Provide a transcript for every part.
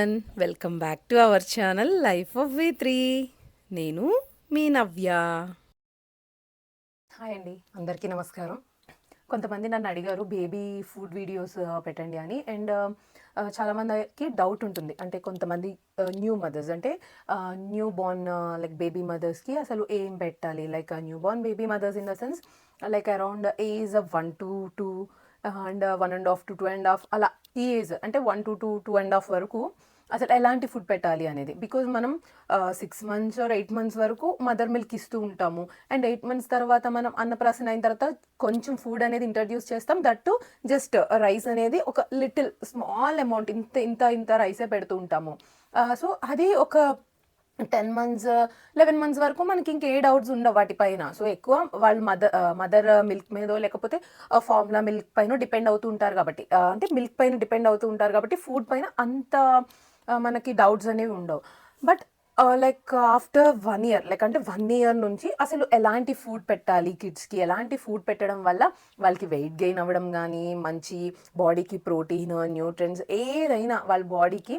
Everyone, welcome back to our channel life of వి3. నేను మీ నవ్య. హాయ్ అండి, అందరికీ నమస్కారం. కొంతమంది నన్ను అడిగారు బేబీ ఫుడ్ వీడియోస్ పెట్టండి అని. అండ్ చాలామందికి డౌట్ ఉంటుంది. అంటే కొంతమంది న్యూ మదర్స్, అంటే న్యూ బోర్న్ లైక్ బేబీ మదర్స్కి అసలు ఏం పెట్టాలి, like newborn baby mothers in the sense like around age of 1 to 2 and 1.5 to 2.5 అలా. ఈ ఏజ్ అంటే 1 to 2.5 వరకు అసలు ఎలాంటి ఫుడ్ పెట్టాలి అనేది. బికాజ్ మనం 6 months ఆర్ 8 months వరకు మదర్ మిల్క్ ఇస్తూ ఉంటాము. అండ్ 8 months తర్వాత మనం అన్నప్రాసన అయిన తర్వాత కొంచెం ఫుడ్ అనేది ఇంట్రడ్యూస్ చేస్తాం. దట్టు జస్ట్ రైస్ అనేది ఒక లిటిల్ స్మాల్ అమౌంట్, ఇంత ఇంత ఇంత రైసే పెడుతూ ఉంటాము. సో అది ఒక 10 months 11 months వరకు మనకి ఇంకే డౌట్స్ ఉండవు వాటిపైన. సో ఎక్కువ వాళ్ళు మదర్ మిల్క్ మీదో లేకపోతే ఫార్ములా మిల్క్ పైన డిపెండ్ అవుతూ ఉంటారు కాబట్టి, అంటే మిల్క్ పైన డిపెండ్ అవుతూ ఉంటారు కాబట్టి ఫుడ్ పైన అంత మనకి డౌట్స్ అనేవి ఉండవు. But like after 1 year, like అంటే 1 year నుంచి అసలు ఎలాంటి ఫుడ్ పెట్టాలి కిడ్స్కి, ఎలాంటి ఫుడ్ పెట్టడం వల్ల వాళ్ళకి వెయిట్ గెయిన్ అవ్వడం కానీ, మంచి బాడీకి ప్రోటీన్ న్యూట్రియన్స్ ఏదైనా వాళ్ళ బాడీకి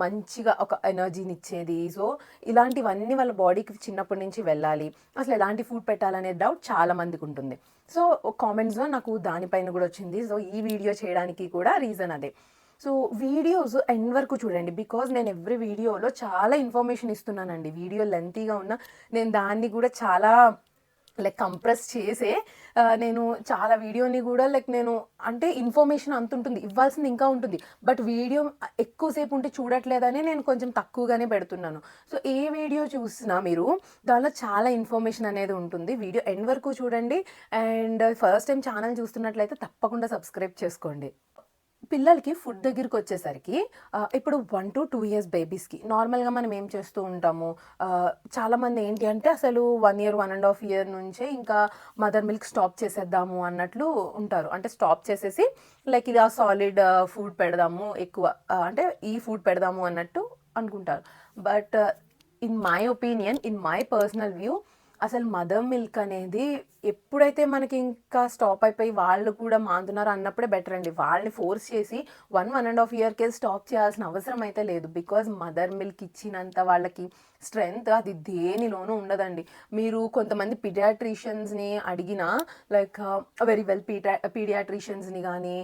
మంచిగా ఒక ఎనర్జీని ఇచ్చేది. సో ఇలాంటివన్నీ వాళ్ళ బాడీకి చిన్నప్పటి నుంచి వెళ్ళాలి. అసలు ఎలాంటి ఫుడ్ పెట్టాలనే డౌట్ చాలా మందికి ఉంటుంది. సో కామెంట్స్లో నాకు దానిపైన కూడా వచ్చింది. సో ఈ వీడియో చేయడానికి కూడా రీజన్ అదే. సో వీడియోస్ ఎండ్ వరకు చూడండి, బికాజ్ నేను ఎవ్రీ వీడియోలో చాలా ఇన్ఫర్మేషన్ ఇస్తున్నానండి. వీడియో లెంతీగా ఉన్న నేను దాన్ని కూడా చాలా లైక్ కంప్రెస్ చేసే నేను చాలా వీడియోని కూడా లైక్ నేను అంటే ఇన్ఫర్మేషన్ అంత ఉంటుంది, ఇవ్వాల్సింది ఇంకా ఉంటుంది. బట్ వీడియో ఎక్కువసేపు ఉంటే చూడట్లేదని నేను కొంచెం తక్కువగానే పెడుతున్నాను. సో ఏ వీడియో చూసినా మీరు దానిలో చాలా ఇన్ఫర్మేషన్ అనేది ఉంటుంది. వీడియో ఎండ్ వరకు చూడండి. అండ్ ఫస్ట్ టైం ఛానల్ చూస్తున్నట్లయితే తప్పకుండా సబ్స్క్రైబ్ చేసుకోండి. పిల్లలకి ఫుడ్ దగ్గరికి వచ్చేసరికి ఇప్పుడు 1 to 2 years బేబీస్కి నార్మల్గా మనం ఏం చేస్తూ ఉంటాము, చాలామంది ఏంటి అంటే అసలు 1 year 1.5 year నుంచే ఇంకా మదర్ మిల్క్ స్టాప్ చేసేద్దాము అన్నట్లు ఉంటారు. అంటే స్టాప్ చేసేసి లైక్ ఇది సాలిడ్ ఫుడ్ పెడదాము ఎక్కువ, అంటే ఈ ఫుడ్ పెడదాము అన్నట్టు అనుకుంటారు. But in my opinion, in my personal view, అసలు మదర్ మిల్క్ అనేది ఎప్పుడైతే మనకి ఇంకా స్టాప్ అయిపోయి వాళ్ళు కూడా మాంతున్నారు అన్నప్పుడే బెటర్ అండి. వాళ్ళని ఫోర్స్ చేసి 1.5 yearకే స్టాప్ చేయాల్సిన అవసరం అయితే లేదు. బికాజ్ మదర్ మిల్క్ ఇచ్చినంత వాళ్ళకి స్ట్రెంగ్త్ అది దేనిలోనూ ఉండదండి. మీరు కొంతమంది పీడియాట్రిషియన్స్ని అడిగినా, లైక్ వెరీ వెల్ పీడియాట్రిషియన్స్ని కానీ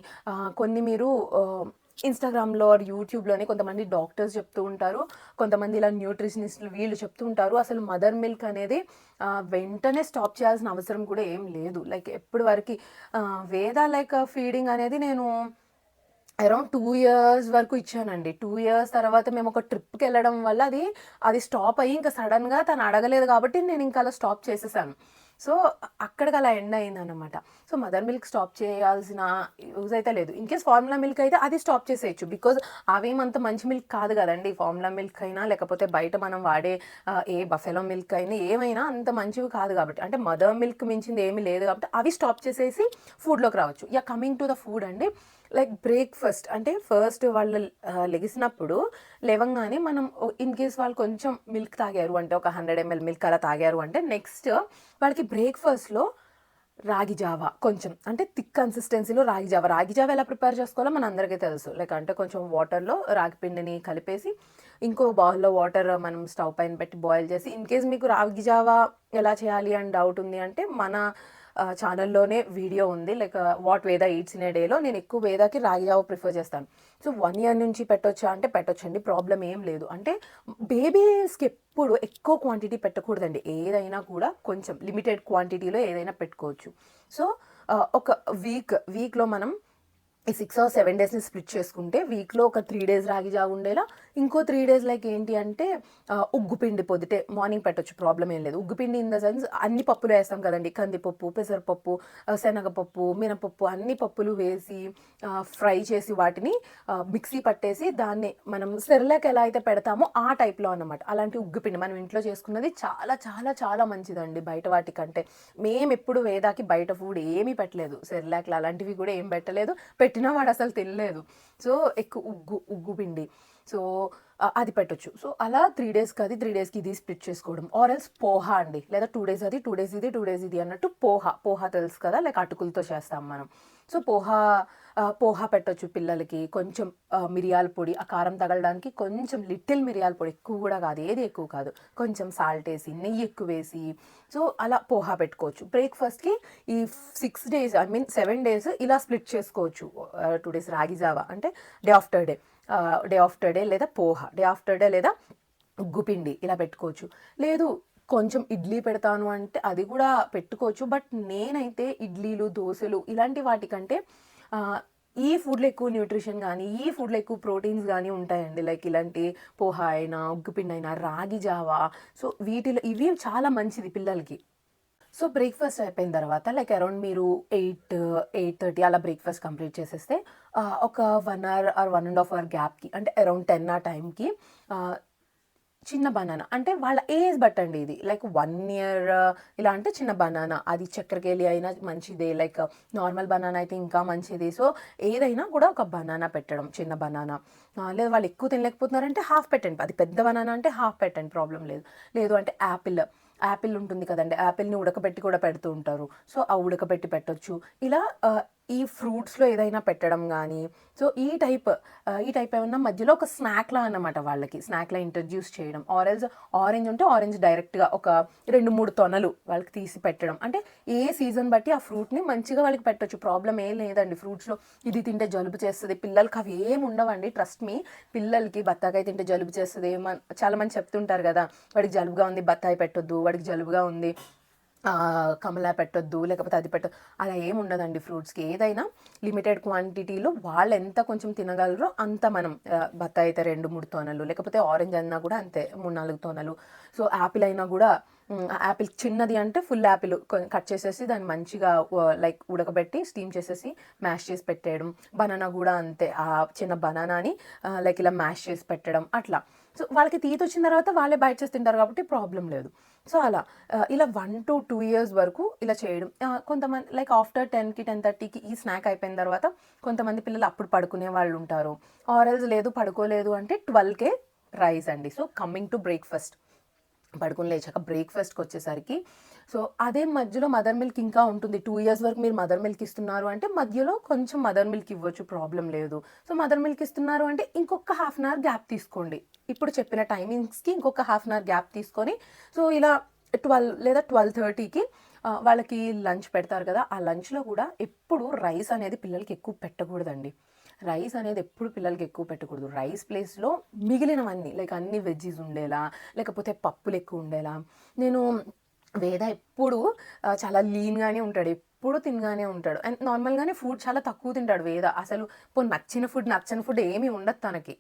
కొన్ని మీరు ఇన్స్టాగ్రామ్లో యూట్యూబ్లోనే కొంతమంది డాక్టర్స్ చెప్తూ ఉంటారు, కొంతమంది ఇలా న్యూట్రిషనిస్టులు వీళ్ళు చెప్తూ ఉంటారు. అసలు మదర్ మిల్క్ అనేది వెంటనే స్టాప్ చేయాల్సిన అవసరం కూడా ఏం లేదు. లైక్ ఎప్పటి వరకు వేద లైక్ ఫీడింగ్ అనేది నేను అరౌండ్ 2 years వరకు ఇచ్చానండి. 2 years తర్వాత మేము ఒక ట్రిప్కి వెళ్ళడం వల్ల అది స్టాప్ అయ్యి ఇంకా సడన్గా తను అడగలేదు కాబట్టి నేను ఇంకా అలా స్టాప్ చేసేసాను. సో అక్కడికి అలా ఎండ్ అయిందన్నమాట. సో మదర్ మిల్క్ స్టాప్ చేయాల్సిన యూజ్ అయితే లేదు. ఇన్ కేస్ ఫార్ములా మిల్క్ అయితే అది స్టాప్ చేసేయచ్చు, బికాజ్ అవేమంత మంచి మిల్క్ కాదు కదండి. ఫార్ములా మిల్క్ అయినా లేకపోతే బయట మనం వాడే ఏ బఫెలో మిల్క్ అయినా ఏమైనా అంత మంచివి కాదు కాబట్టి, అంటే మదర్ మిల్క్ మించింది ఏమీ లేదు కాబట్టి అవి స్టాప్ చేసేసి ఫుడ్లోకి రావచ్చు. Yeah, coming to the food అండి. లైక్ బ్రేక్ఫాస్ట్ అంటే ఫస్ట్ వాళ్ళు లెగిసినప్పుడు లేవంగానే మనం ఇన్ కేస్ వాళ్ళు కొంచెం మిల్క్ తాగారు అంటే ఒక 100 ml మిల్క్ అలా తాగారు అంటే నెక్స్ట్ వాళ్ళకి బ్రేక్ఫాస్ట్లో రాగి జావా, కొంచెం అంటే థిక్ కన్సిస్టెన్సీలో రాగి జావా ఎలా ప్రిపేర్ చేసుకోవాలో మన అందరికీ తెలుసు. లైక్ అంటే కొంచెం వాటర్లో రాగి పిండిని కలిపేసి ఇంకో బౌల్లో వాటర్ మనం స్టవ్ పైన పెట్టి బాయిల్ చేసి, ఇన్ కేస్ మీకు రాగి జావా ఎలా చేయాలి అని డౌట్ ఉంది అంటే మన ఛానల్లోనే వీడియో ఉంది, లైక్ వాట్ వేద ఈట్స్ ఇన్ ఏ డేలో. నేను ఎక్కువ వేదాకి రాగి జావా ప్రిఫర్ చేస్తాను. సో 1 year నుంచి పెట్టొచ్చా అంటే పెట్టొచ్చండి, ప్రాబ్లం ఏం లేదు. అంటే బేబీస్కి ఎప్పుడు ఎక్కువ క్వాంటిటీ పెట్టకూడదండి. ఏదైనా కూడా కొంచెం లిమిటెడ్ క్వాంటిటీలో ఏదైనా పెట్టుకోవచ్చు. సో ఒక వీక్లో మనం ఈ 6 or 7 daysని స్ప్లిట్ చేసుకుంటే వీక్లో ఒక 3 days రాగి జావ ఉండేలా, ఇంకో 3 days లైక్ ఏంటి అంటే ఉగ్గుపిండి పొద్దుటే మార్నింగ్ పెట్టొచ్చు, ప్రాబ్లం ఏం లేదు. ఉగ్గుపిండి ఇన్ ద సెన్స్ అన్ని పప్పులు వేస్తాం కదండి, కందిపప్పు, పెసరపప్పు, శనగపప్పు, మినపప్పు, అన్ని పప్పులు వేసి ఫ్రై చేసి వాటిని మిక్సీ పట్టేసి దాన్ని మనం సెర్లాక్ ఎలా అయితే పెడతామో ఆ టైప్లో అన్నమాట. అలాంటి ఉగ్గుపిండి మనం ఇంట్లో చేసుకున్నది చాలా చాలా చాలా మంచిదండి బయట వాటికంటే. మేము ఎప్పుడు వేదాకి బయట ఫుడ్ ఏమీ పెట్టలేదు, సెర్లాక్లు అలాంటివి కూడా ఏం పెట్టలేదు, పెట్టినా వాడు అసలు తినలేదు. సో ఎక్కువ ఉగ్గు పిండి, సో అది పెట్టొచ్చు. సో అలా 3 daysకి అది 3 daysకి ఇది స్ప్లిట్ చేసుకోవడం. ఆర్ ఎల్స్ పోహా అండి, లేదా 2 days అది 2 days ఇది 2 days ఇది అన్నట్టు పోహా తెలుసు కదా, లైక్ అటుకులతో చేస్తాం మనం. సో పోహా పెట్టొచ్చు పిల్లలకి. కొంచెం మిరియాల పొడి, ఆ కారం తగలడానికి కొంచెం లిటిల్ మిరియాల పొడి, ఎక్కువ కూడా కాదు, ఏది ఎక్కువ కాదు. కొంచెం సాల్ట్ వేసి, నెయ్యి ఎక్కువేసి, సో అలా పోహా పెట్టుకోవచ్చు. బ్రేక్‌ఫాస్ట్‌కి ఈ 6 డేస్, ఐ మీన్ 7 డేస్ ఇలా స్ప్లిట్ చేసుకోవచ్చు. 2 డేస్ రాగి జావా అంటే day after day. Day after day లేదా పోహా, డే ఆఫ్టర్ డే లేదా ఉగ్గుపిండి ఇలా పెట్టుకోవచ్చు. లేదు కొంచెం ఇడ్లీ పెడతాను అంటే అది కూడా పెట్టుకోవచ్చు. బట్ నేనైతే ఇడ్లీలు, దోసలు ఇలాంటి వాటికంటే ఆహ్, ఈ ఫుడ్‌లో ఎక్కువ న్యూట్రిషన్ గానీ, ఈ ఫుడ్‌లో ఎక్కువ ప్రోటీన్స్ గానీ ఉంటాయండి. లైక్ ఇలాంటి పోహా అయినా, ఉగ్గుపిండి అయినా, రాగి జావా, సో వీటిలో ఇవి చాలా మంచిది పిల్లలకి. సో బ్రేక్‌ఫాస్ట్ అయిపోయిన తర్వాత లైక్ అరౌండ్ మీరు 8, 8:30 అలా బ్రేక్‌ఫాస్ట్ కంప్లీట్ చేసేస్తే ఒక 1 అవర్ ఆర్ 1 ½ అవర్ గ్యాప్‌కి, అంటే అరౌండ్ 10 ఆ టైంకి ఆహ్, చిన్న బనానా, అంటే వాళ్ళ ఏజ్ బట్టండి ఇది. లైక్ 1 ఇయర్ ఇలా అంటే చిన్న బనానా. అది చక్కెరకేళి అయినా మంచిదే. లైక్ నార్మల్ బనానా అయితే ఇంకా మంచిది. సో ఏదైనా కూడా ఒక బనానా పెట్టడం, చిన్న బనానా. లేదు వాళ్ళు ఎక్కువ తినలేకపోతున్నారంటే హాఫ్ పెట్టండి. అది పెద్ద బనానా అంటే హాఫ్ పెట్టండి, ప్రాబ్లమ్ లేదు. లేదు అంటే యాపిల్ ఉంటుంది కదండీ! యాపిల్‌ని ఉడకబెట్టి కూడా పెడుతూ ఉంటారు. సో ఆ ఉడకబెట్టి పెట్టొచ్చు. ఇలా ఈ ఫ్రూట్స్‌లో ఏదైనా పెట్టడం గానీ, సో ఈ టైప్ ఏమన్నా మధ్యలో ఒక స్నాక్‌లా అన్నమాట వాళ్ళకి. స్నాక్‌లా ఇంట్రడ్యూస్ చేయడం. ఆరెంజ్ ఉంటే ఆరెంజ్ డైరెక్ట్‌గా ఒక 2, 3 తొనలు వాళ్ళకి తీసి పెట్టడం. అంటే ఏ సీజన్ బట్టి ఆ ఫ్రూట్‌ని మంచిగా వాళ్ళకి పెట్టొచ్చు. ప్రాబ్లమ్ ఏం లేదండి ఫ్రూట్స్‌లో. ఇది తింటే జలుబు చేస్తది. పిల్లలకి అవి ఏమి ఉండవండి. Trust me. పిల్లలకి బత్తాకాయ తింటే జలుబు చేస్తది. చాలా మంది చెప్తుంటారు గదా! వాడికి జలుబుగా ఉంది బత్తాయి పెట్టొద్దు, వాడికి జలుబుగా ఉంది కమలా పెట్టొద్దు, లేకపోతే అది పెట్టొద్దు. అలా ఏమి ఉండదండి ఫ్రూట్స్‌కి. ఏదైనా లిమిటెడ్ క్వాంటిటీలో వాళ్ళెంత కొంచెం తినగలరో అంత మనం, బత్తాయి అయితే 2, 3 తొనలు, లేకపోతే ఆరెంజ్ అన్నా కూడా అంతే 3, 4 తొనలు. సో యాపిల్ అయినా కూడా యాపిల్ చిన్నది అంటే ఫుల్ యాపిల్ కట్ చేసేసి దాన్ని మంచిగా లైక్ ఉడకబెట్టి స్టీమ్ చేసేసి మ్యాష్ చేసి పెట్టేయడం. బనానా కూడా అంతే. ఆ చిన్న బనానాని లైక్ ఇలా మ్యాష్ చేసి పెట్టడం అట్లా. సో వాళ్ళకి తీతొచ్చిన తర్వాత వాళ్ళే బైట్ చేసి తింటారు కాబట్టి ప్రాబ్లమ్ లేదు. సో అలా ఇలా 1-2 ఇయర్స్ వరకు ఇలా చేయడం. కొంతమంది లైక్ ఆఫ్టర్ 10కి, 10:30కి ఈ స్నాక్ అయిపోయిన తర్వాత కొంతమంది పిల్లలు అప్పుడు పడుకునే వాళ్ళుంటారు. ఆరెల్స్ లేదు పడుకోలేదు అంటే 12కే రైస్ అండి. So coming to breakfast. పడుకొని లేచాక బ్రేక్‌ఫాస్ట్‌కొచ్చేసరికి, సో అదే మధ్యలో మదర్ మిల్క్ ఇంకా ఉంటుంది. 2 ఇయర్స్ వరకు మీరు మదర్ మిల్క్ ఇస్తున్నారు అంటే మధ్యలో కొంచెం మదర్ మిల్క్ ఇవ్వచ్చు, ప్రాబ్లమ్ లేదు. సో మదర్ మిల్క్ ఇస్తున్నారు అంటే ఇంకొక హాఫ్ అన్ అవర్ గ్యాప్ తీసుకోండి. ఇప్పుడు చెప్పిన టైమింగ్స్‌కి ఇంకొక హాఫ్ అన్ అవర్ గ్యాప్ తీసుకొని, సో ఇలా 12 లేదా 12:30కి వాళ్ళకి లంచ్ పెడతారు కదా! ఆ లంచ్‌లో కూడా ఎప్పుడు రైస్ అనేది పిల్లలకి ఎక్కువ పెట్టకూడదండి. రైస్ అనేది ఎప్పుడు పిల్లలకి ఎక్కువ పెట్టకూడదు. రైస్ ప్లేస్‌లో మిగిలినవన్నీ లైక్ అన్ని వెజ్జీస్ ఉండేలా, లేకపోతే పప్పులు ఎక్కువ ఉండేలా. నేను వేద ఎప్పుడు చాలా లీన్‌గానే ఉంటాడు. ఎప్పుడు తినగానే ఉంటాడు. అండ్ నార్మల్‌గానే ఫుడ్ చాలా తక్కువ తింటాడు వేద. అసలు నచ్చిన ఫుడ్, నచ్చని ఫుడ్ ఏమి ఉండదు తనకి.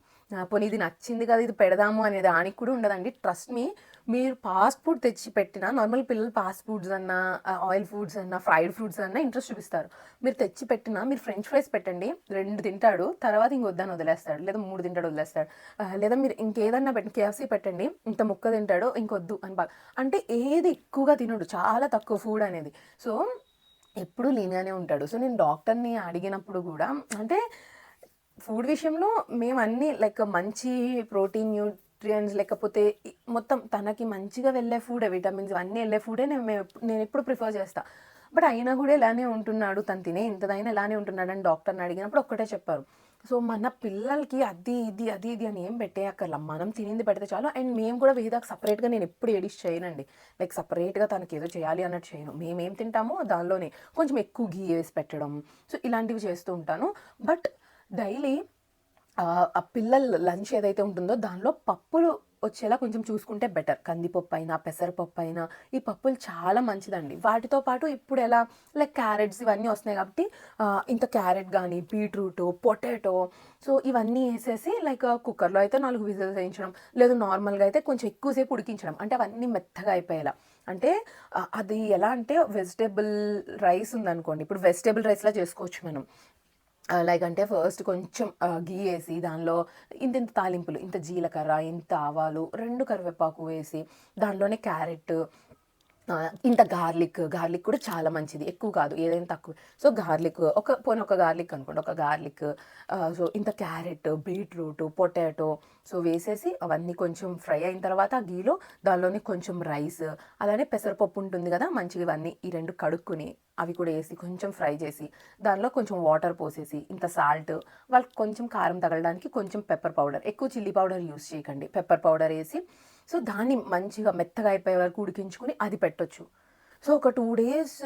పోనీ ఇది నచ్చింది కదా! ఇది పెడదాము అనే దానికి కూడా ఉండదండి. Trust me. మీరు ఫాస్ట్ ఫుడ్ తెచ్చి పెట్టినా, నార్మల్ పిల్లలు ఫాస్ట్ ఫుడ్స్ అన్నా, ఆయిల్ ఫుడ్స్ అన్నా, ఫ్రైడ్ ఫుడ్స్ అన్నా ఇంట్రెస్ట్ చూపిస్తారు. మీరు తెచ్చి పెట్టినా, మీరు ఫ్రెంచ్ ఫ్రైస్ పెట్టండి. 2 తింటాడు. తర్వాత ఇంకొద్దని వదిలేస్తాడు. లేదా 3 తింటాడు వదిలేస్తాడు. లేదా మీరు ఇంకేదన్నా కేఎఫ్‌సీ పెట్టండి. ఇంత ముక్క తింటాడు ఇంకొద్దు అని అంటే ఏది ఎక్కువగా తినడు. చాలా తక్కువ ఫుడ్ అనేది. సో ఎప్పుడూ లీన్‌గానే ఉంటాడు. సో నేను డాక్టర్‌ని అడిగినప్పుడు గూడా అంటే ఫుడ్ విషయంలో మేమన్నీ లైక్ మంచి ప్రోటీన్, న్యూట్రియంట్స్ లేకపోతే మొత్తం తనకి మంచిగా వెళ్ళే ఫుడే, విటమిన్స్ అన్నీ ఎళ్ళే ఫుడే నేనెప్పుడు ప్రిఫర్ చేస్తా. బట్ అయినా గూడా ఇలానే ఉంటున్నాడు. తను తినే ఇంతదైనా ఇలానే ఉంటున్నాడని డాక్టర్‌ని అడిగినప్పుడు ఒక్కటే చెప్పారు. సో మన పిల్లలకి అది ఇది అని ఏం పెట్టేయక్కర్ల. మనం తినింది పెడితే చాలు. అండ్ మేము కూడా వేదాకి సెపరేట్‌గా నేనెప్పుడు ఎడిష్ చేయనండి. లైక్ సెపరేట్‌గా తనకేదో చేయాలి అన్నట్టు చేయను. మేమేం తింటామో దానిలోనే కొంచెం ఎక్కువ ఘీ ఏసి పెట్టడం. సో ఇలాంటివి చేస్తూ ఉంటాను. బట్ డైలీ ఆ పిల్లల లంచ్ ఏదైతే ఉంటుందో దానిలో పప్పులు వచ్చేలా కొంచెం చూసుకుంటే బెటర్. కందిపప్పయినా, పెసరపప్పయినా ఈ పప్పులు చాలా మంచిదండి. వాటితో పాటు ఇప్పుడెలా లైక్ క్యారెట్స్ ఇవన్నీ వస్తున్నాయి కాబట్టి ఇంత క్యారెట్ గానీ, బీట్రూటు, పొటాటో, సో ఇవన్నీ ఏసేసి లైక్ కుక్కర్‌లో అయితే 4 విజిల్స్ వేయించడం. లేదు నార్మల్‌గా అయితే కొంచెం ఎక్కువ సేపు ఉడికించడం. అంటే అవన్నీ మెత్తగా అయిపోయేలా. అంటే అది ఎలా అంటే వెజిటబుల్ రైస్ ఉందనుకోండి. ఇప్పుడు వెజిటబుల్ రైస్‌లా చేసుకోవచ్చు మనం. లైక్ అంటే ఫస్ట్ కొంచెం ఘీ ఏసి దానిలో ఇంతింత తాలింపులు, ఇంత జీలకర్ర, ఇంత ఆవాలు, 2 కరివేపాకు వేసి దాంట్లోనే క్యారెట్, ఇంత గార్లిక్ కూడా చాలా మంచిది. ఎక్కువ కాదు ఏదైనా తక్కువ. సో గార్లిక్ ఒక గార్లిక్ అనుకోండి. ఒక గార్లిక్, సో ఇంత క్యారెట్, బీట్రూట్, పొటాటో, సో వేసేసి అవన్నీ కొంచెం ఫ్రై అయిన తర్వాత ఆ గీలో దానిలోనే కొంచెం రైస్, అలానే పెసరపప్పు ఉంటుంది కదా, మంచిగా ఇవన్నీ ఈ రెండు కడుక్కుని అవి కూడా వేసి కొంచెం ఫ్రై చేసి దానిలో కొంచెం వాటర్ పోసేసి ఇంత సాల్ట్, వాళ్ళకి కొంచెం కారం తగలడానికి కొంచెం పెప్పర్ పౌడర్, ఎక్కువ చిల్లీ పౌడర్ యూస్ చేయకండి, పెప్పర్ పౌడర్ వేసి సో దాన్ని మంచిగా మెత్తగా అయిపోయే వరకు ఉడికించుకుని అది పెట్టొచ్చు. సో ఒక 2 డేస్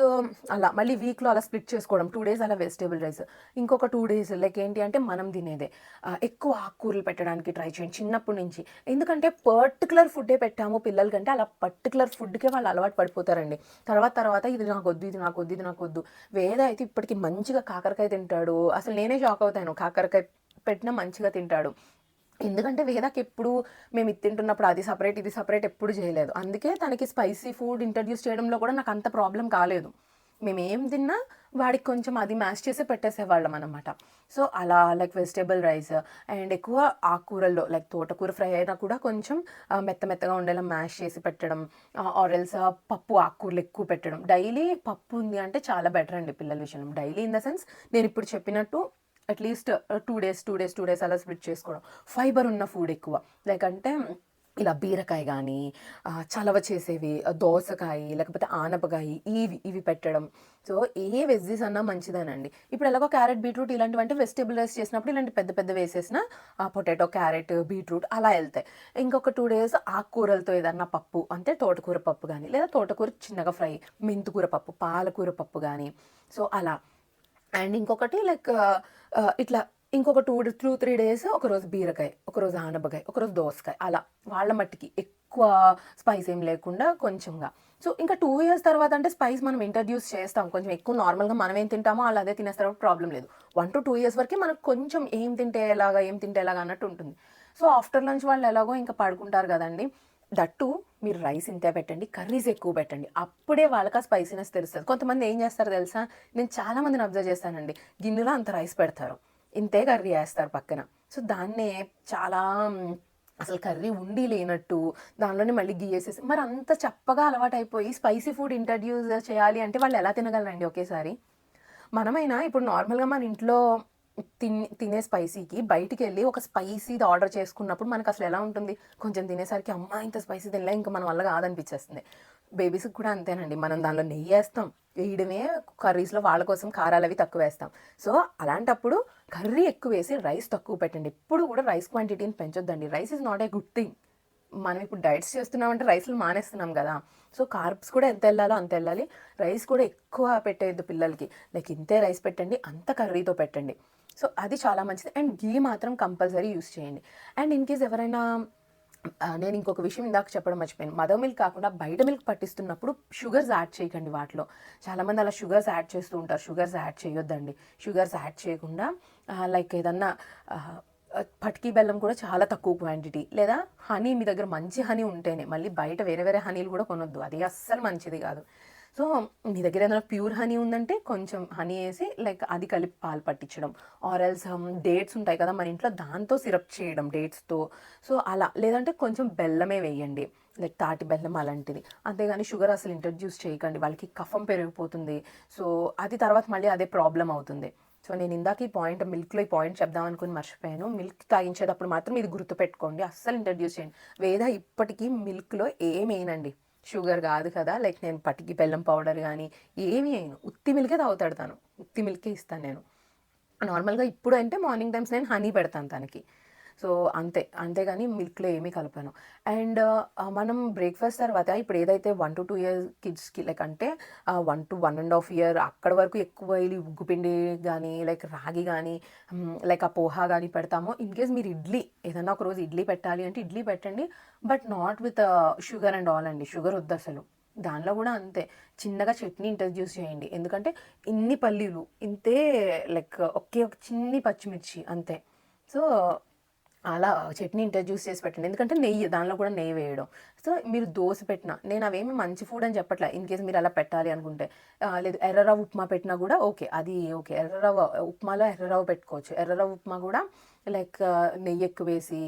అలా మళ్ళీ వీక్లో అలా స్ప్లిట్ చేసుకోవడం, 2 డేస్ అలా వెజిటేబుల్ రైస్, ఇంకొక 2 డేస్ లైక్ ఏంటి అంటే మనం తినేదే ఎక్కువ ఆకుకూరలు పెట్టడానికి ట్రై చేయండి చిన్నప్పటి నుంచి. ఎందుకంటే పర్టికులర్ ఫుడ్డే పెట్టాము పిల్లలకంటే అలా పర్టికులర్ ఫుడ్కే వాళ్ళు అలవాటు పడిపోతారండి. తర్వాత ఇది నాకొద్దు, ఇది నాకొద్దు, ఇది నాకొద్దు. వేద అయితే ఇప్పటికి మంచిగా కాకరకాయ తింటాడు. అసలు నేనే షాక్ అవుతాను, కాకరకాయ పెట్టినా మంచిగా తింటాడు. ఎందుకంటే వేదాకి ఎప్పుడు మేము ఇది తింటున్నప్పుడు అది సపరేట్ ఇది సపరేట్ ఎప్పుడు చేయలేదు. అందుకే తనకి స్పైసీ ఫుడ్ ఇంట్రడ్యూస్ చేయడంలో కూడా నాకు అంత ప్రాబ్లం కాలేదు. మేము ఏం తిన్నా వాడికి కొంచెం అది మ్యాష్ చేసి పెట్టేసేవాళ్ళం అనమాట. సో అలా లైక్ వెజిటేబుల్ రైస్ అండ్ ఎక్కువ ఆకుకూరల్లో లైక్ తోటకూర ఫ్రై అయినా కూడా కొంచెం మెత్తగా ఉండేలా మ్యాష్ చేసి పెట్టడం, ఆరెల్స్ పప్పు ఆకుకూరలు ఎక్కువ పెట్టడం. డైలీ పప్పు ఉంది అంటే చాలా బెటర్ అండి పిల్లల విషయంలో. డైలీ ఇన్ ద సెన్స్ నేను ఇప్పుడు చెప్పినట్టు అట్లీస్ట్ 2 డేస్ అలా స్ప్లిట్ చేసుకోవడం. ఫైబర్ ఉన్న ఫుడ్ ఎక్కువ లైక్ అంటే ఇలా బీరకాయ కానీ చలవ చేసేవి, దోసకాయ లేకపోతే ఆనపకాయ ఇవి పెట్టడం. సో ఏ వెజ్జీస్ అన్నా మంచిదేనండి. ఇప్పుడు ఎలాగో క్యారెట్ బీట్రూట్ ఇలాంటివి అంటే వెజిటేబుల్ రైస్ చేసినప్పుడు ఇలాంటి పెద్ద వేసేసిన పొటాటో క్యారెట్ బీట్రూట్ అలా వెళ్తాయి. ఇంకొక 2 డేస్ ఆకుకూరలతో ఏదన్నా పప్పు అంటే తోటకూర పప్పు కానీ లేదా తోటకూర చిన్నగా ఫ్రై, మెంతుకూర పప్పు, పాలకూర పప్పు కానీ సో అలా. అండ్ ఇంకొకటి లైక్ ఇట్లా ఇంకొక 2-3 డేస్ ఒకరోజు బీరకాయ, ఒకరోజు ఆనపకాయ, ఒకరోజు దోసకాయ అలా వాళ్ళ మట్టికి ఎక్కువ స్పైస్ ఏం లేకుండా కొంచెంగా. సో ఇంకా 2 ఇయర్స్ తర్వాత అంటే స్పైస్ మనం ఇంట్రడ్యూస్ చేస్తాం కొంచెం ఎక్కువ. నార్మల్గా మనం ఏం తింటామో వాళ్ళు అదే తినేస్తారు, ప్రాబ్లం లేదు. 1-2 ఇయర్స్ వరకే మనకు కొంచెం ఏం తింటే ఎలాగా అన్నట్టు ఉంటుంది. సో ఆఫ్టర్ లంచ్ వాళ్ళు ఎలాగో ఇంకా పడుకుంటారు కదండి. దట్టు మీరు రైస్ ఇంతే పెట్టండి, కర్రీస్ ఎక్కువ పెట్టండి, అప్పుడే వాళ్ళకి ఆ స్పైసీనెస్ తెలుస్తుంది. కొంతమంది ఏం చేస్తారు తెలుసా, నేను చాలా మందిని అబ్జర్వ్ చేస్తానండి, గిన్నెలో అంత రైస్ పెడతారు, ఇంతే కర్రీ వేస్తారు పక్కన. సో దాన్నే చాలా అసలు కర్రీ ఉండి లేనట్టు దానిలోనే మళ్ళీ గీయేసేసి మరి అంత చప్పగా అలవాటు అయిపోయి స్పైసీ ఫుడ్ ఇంట్రడ్యూస్ చేయాలి అంటే వాళ్ళు ఎలా తినగలరండి ఒకేసారి. మనమైనా ఇప్పుడు నార్మల్గా మన ఇంట్లో తినే స్పైసీకి బయటికి వెళ్ళి ఒక స్పైసీది ఆర్డర్ చేసుకున్నప్పుడు మనకు అసలు ఎలా ఉంటుంది, కొంచెం తినేసరికి అమ్మ ఇంత స్పైసీ తినలే ఇంకా మన వల్ల కాదనిపించేస్తుంది. బేబీస్కి కూడా అంతేనండి, మనం దానిలో నెయ్యి వేస్తాం, వేయడమే కర్రీస్లో వాళ్ళ కోసం కారాలు అవి తక్కువ వేస్తాం. సో అలాంటప్పుడు కర్రీ ఎక్కువ వేసి రైస్ తక్కువ పెట్టండి. ఎప్పుడు కూడా రైస్ క్వాంటిటీని పెంచొద్దండి. Rice is not a good thing. మనం ఇప్పుడు డైట్స్ చేస్తున్నామంటే రైస్లు మానేస్తున్నాం కదా. సో కార్బ్స్ కూడా ఎంత వెళ్ళాలో అంత వెళ్ళాలి, రైస్ కూడా ఎక్కువ పెట్టేయద్దు పిల్లలకి. లైక్ ఇంతే రైస్ పెట్టండి, అంత కర్రీతో పెట్టండి. సో అది చాలా మంచిది. అండ్ గీ మాత్రం కంపల్సరీ యూస్ చేయండి. అండ్ ఇన్ కేస్ ఎవరైనా నేను ఇంకొక విషయం ఇందాక చెప్పడం మర్చిపోయాను, మదర్ మిల్క్ కాకుండా బయట మిల్క్ పట్టిస్తున్నప్పుడు షుగర్స్ యాడ్ చేయకండి వాటిలో. చాలామంది అలా షుగర్స్ యాడ్ చేస్తూ ఉంటారు. షుగర్స్ యాడ్ చేయొద్దండి. షుగర్స్ యాడ్ చేయకుండా లైక్ ఏదన్నా పటికీ బెల్లం కూడా చాలా తక్కువ క్వాంటిటీ, లేదా హనీ మీ దగ్గర మంచి హనీ ఉంటేనే, మళ్ళీ బయట వేరే హనీలు కూడా కొనొద్దు, అది అస్సలు మంచిది కాదు. సో మీ దగ్గర ఏదైనా ప్యూర్ హనీ ఉందంటే కొంచెం హనీ వేసి లైక్ అది కలిపి పాలు పట్టించడం, ఆరెల్స్ డేట్స్ ఉంటాయి కదా మన ఇంట్లో, దాంతో సిరప్ చేయడం డేట్స్తో. సో అలా, లేదంటే కొంచెం బెల్లమే వేయండి లైక్ తాటి బెల్లం అలాంటిది. అంతేగాని షుగర్ అసలు ఇంట్రడ్యూస్ చేయకండి, వాళ్ళకి కఫం పెరిగిపోతుంది. సో అది తర్వాత మళ్ళీ అదే ప్రాబ్లం అవుతుంది. సో నేను ఇందాక మిల్క్లో ఈ పాయింట్ చెప్దాం అనుకుని మర్చిపోయాను. మిల్క్ తాగించేటప్పుడు మాత్రం ఇది గుర్తుపెట్టుకోండి, అస్సలు ఇంట్రడ్యూస్ చేయండి. వేద ఇప్పటికీ మిల్క్లో ఏమేనండి, షుగర్ కాదు కదా, లైక్ నేను పటికి బెల్లం పౌడర్ కానీ ఏమి అయినా ఉత్తి మిల్కే తాగుతాడు తను, ఉత్తి మిల్కే ఇస్తాను నేను. నార్మల్గా ఇప్పుడు అంటే మార్నింగ్ టైమ్స్ నేను హనీ పెడతాను తనకి. సో అంతేగాని మిల్క్లో ఏమీ కలపాను. అండ్ మనం బ్రేక్ఫాస్ట్ తర్వాత ఇప్పుడు ఏదైతే 1-2 ఇయర్స్ కిడ్స్కి లైక్ అంటే 1-1.5 ఇయర్ అక్కడ వరకు ఎక్కువ ఇది ఉగ్గుపిండి కానీ లైక్ రాగి కానీ లైక్ ఆ పోహా కానీ పెడతామో, ఇన్ కేస్ మీరు ఇడ్లీ ఏదన్నా ఒక రోజు ఇడ్లీ పెట్టాలి అంటే ఇడ్లీ పెట్టండి, but not with sugar and all అండి. షుగర్ వద్దు అసలు. దానిలో కూడా అంతే చిన్నగా చట్నీ ఇంట్రడ్యూస్ చేయండి. ఎందుకంటే ఇన్ని పల్లీలు ఇంతే లైక్ ఒక చిన్ని పచ్చిమిర్చి అంతే. సో అలా చట్నీ ఇంట్రడ్యూస్ చేసి పెట్టండి. ఎందుకంటే నెయ్యి, దానిలో కూడా నెయ్యి వేయడం. సో మీరు దోశ పెట్టినా, నేను అవేమి మంచి ఫుడ్ అని చెప్పట్లే, ఇన్ కేస్ మీరు అలా పెట్టాలి అనుకుంటే. లేదు ఎర్రరవ్వ ఉప్మా పెట్టినా కూడా ఓకే, అది ఓకే. ఉప్మాలో ఎర్రరవ్వ పెట్టుకోవచ్చు. ఎర్రరవ్వ ఉప్మా కూడా లైక్ నెయ్యి ఎక్కువ వేసి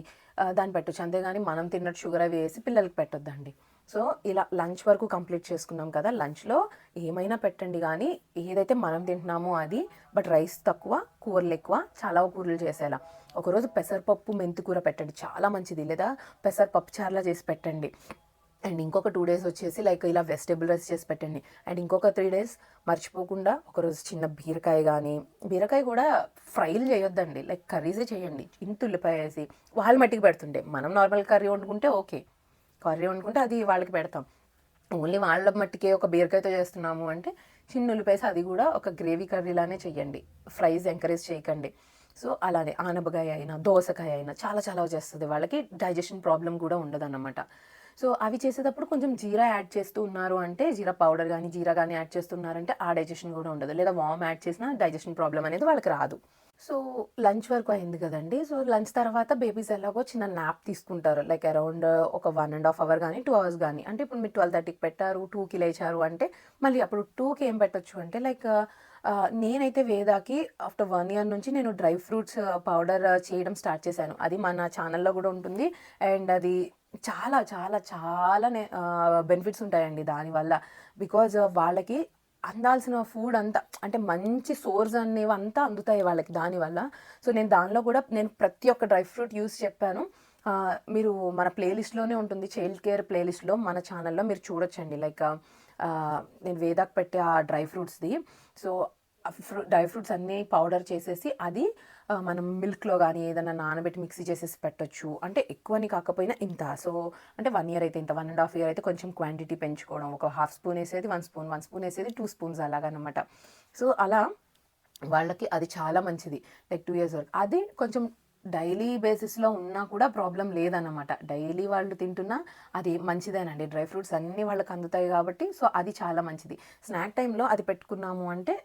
దాన్ని పెట్టచ్చు. అంతేగాని మనం తిన్నట్టు షుగర్ అవి వేసి పిల్లలకి పెట్టొద్దండి. సో ఇలా లంచ్ వరకు కంప్లీట్ చేసుకున్నాం కదా. లంచ్లో ఏమైనా పెట్టండి, కానీ ఏదైతే మనం తింటున్నామో అది, బట్ రైస్ తక్కువ, కూరలు ఎక్కువ, చాలా కూరలు చేసేలా. ఒకరోజు పెసరపప్పు మెంతికూర పెట్టండి, చాలా మంచిది. లేదా పెసరపప్పు చారులా చేసి పెట్టండి. అండ్ ఇంకొక 2 డేస్ వచ్చేసి లైక్ ఇలా వెజిటబుల్ రైస్ చేసి పెట్టండి. అండ్ ఇంకొక 3 డేస్ మర్చిపోకుండా ఒకరోజు చిన్న బీరకాయ కానీ, బీరకాయ కూడా ఫ్రైలు చేయొద్దండి, లైక్ కర్రీసే చేయండి. ఇంత ఉల్లిపాయ వేసి వాళ్ళ మట్టికి పెడుతుండే. మనం నార్మల్ కర్రీ వండుకుంటే ఓకే, కర్రీ వండుకుంటే అది వాళ్ళకి పెడతాం. ఓన్లీ వాళ్ళ మట్టికే ఒక బీరకాయతో చేస్తున్నాము అంటే చిన్న ఉల్లిపాయసి అది కూడా ఒక గ్రేవీ కర్రీలానే చెయ్యండి. ఫ్రైస్ ఎంకరేజ్ చేయకండి. సో అలానే ఆనపకాయ అయినా దోసకాయ అయినా చాలా చాలా వచ్చేస్తుంది, వాళ్ళకి డైజెషన్ ప్రాబ్లం కూడా ఉండదన్నమాట. సో అవి చేసేటప్పుడు కొంచెం జీరా యాడ్ చేస్తూ ఉన్నారు అంటే, జీరా పౌడర్ కానీ జీరా కానీ యాడ్ చేస్తున్నారంటే ఆ డైజెషన్ కూడా ఉండదు. లేదా వామ్ యాడ్ చేసినా డైజెషన్ ప్రాబ్లం అనేది వాళ్ళకి రాదు. సో లంచ్ వరకు అయింది కదండి. సో లంచ్ తర్వాత బేబీస్ ఎలాగో చిన్న నాప్ తీసుకుంటారు, లైక్ అరౌండ్ ఒక 1.5 అవర్ కానీ 2 అవర్స్ కానీ. అంటే ఇప్పుడు మీరు 12:30కి పెట్టారు, 2కి లేచారు అంటే మళ్ళీ అప్పుడు 2కి ఏం పెట్టచ్చు అంటే లైక్ నేనైతే వేదాకి ఆఫ్టర్ 1 ఇయర్ నుంచి నేను డ్రై ఫ్రూట్స్ పౌడర్ చేయడం స్టార్ట్ చేశాను. అది మన ఛానల్లో కూడా ఉంటుంది. అండ్ అది చాలా చాలా చాలా బెనిఫిట్స్ ఉంటాయండి దానివల్ల. బికాజ్ వాళ్ళకి అందాల్సిన ఫుడ్ అంతా, అంటే మంచి సోర్స్ అనేవి అంతా అందుతాయి వాళ్ళకి దానివల్ల. సో నేను దానిలో కూడా నేను ప్రతి ఒక్క డ్రై ఫ్రూట్ యూస్ చెప్పాను. మీరు మన ప్లేలిస్ట్లోనే ఉంటుంది, చైల్డ్ కేర్ ప్లేలిస్ట్లో మన ఛానల్లో మీరు చూడొచ్చండి. లైక్ నేను వేదాకు పెట్టే ఆ డ్రై ఫ్రూట్స్ది. సో డ్రై ఫ్రూట్స్ అన్నీ పౌడర్ చేసేసి అది మనం మిల్క్లో కానీ ఏదైనా నానబెట్టి మిక్సీ చేసేసి పెట్టొచ్చు. అంటే ఎక్కువని కాకపోయినా ఇంత. సో అంటే 1 ఇయర్ అయితే ఇంత, 1.5 ఇయర్ అయితే కొంచెం క్వాంటిటీ పెంచుకోవడం. ఒక 1/2 స్పూన్ వేసేది 1 స్పూన్, 1 స్పూన్ వేసేది 2 స్పూన్స్ అలాగనమాట. సో అలా వాళ్ళకి అది చాలా మంచిది. లైక్ 2 ఇయర్స్ వరకు అది కొంచెం డైలీ బేసిస్లో ఉన్నా కూడా ప్రాబ్లం లేదన్నమాట. డైలీ వాళ్ళు తింటున్నా అది మంచిదేనండి. డ్రై ఫ్రూట్స్ అన్నీ వాళ్ళకి అందుతాయి కాబట్టి సో అది చాలా మంచిది. స్నాక్ టైంలో అది పెట్టుకున్నాము అంటే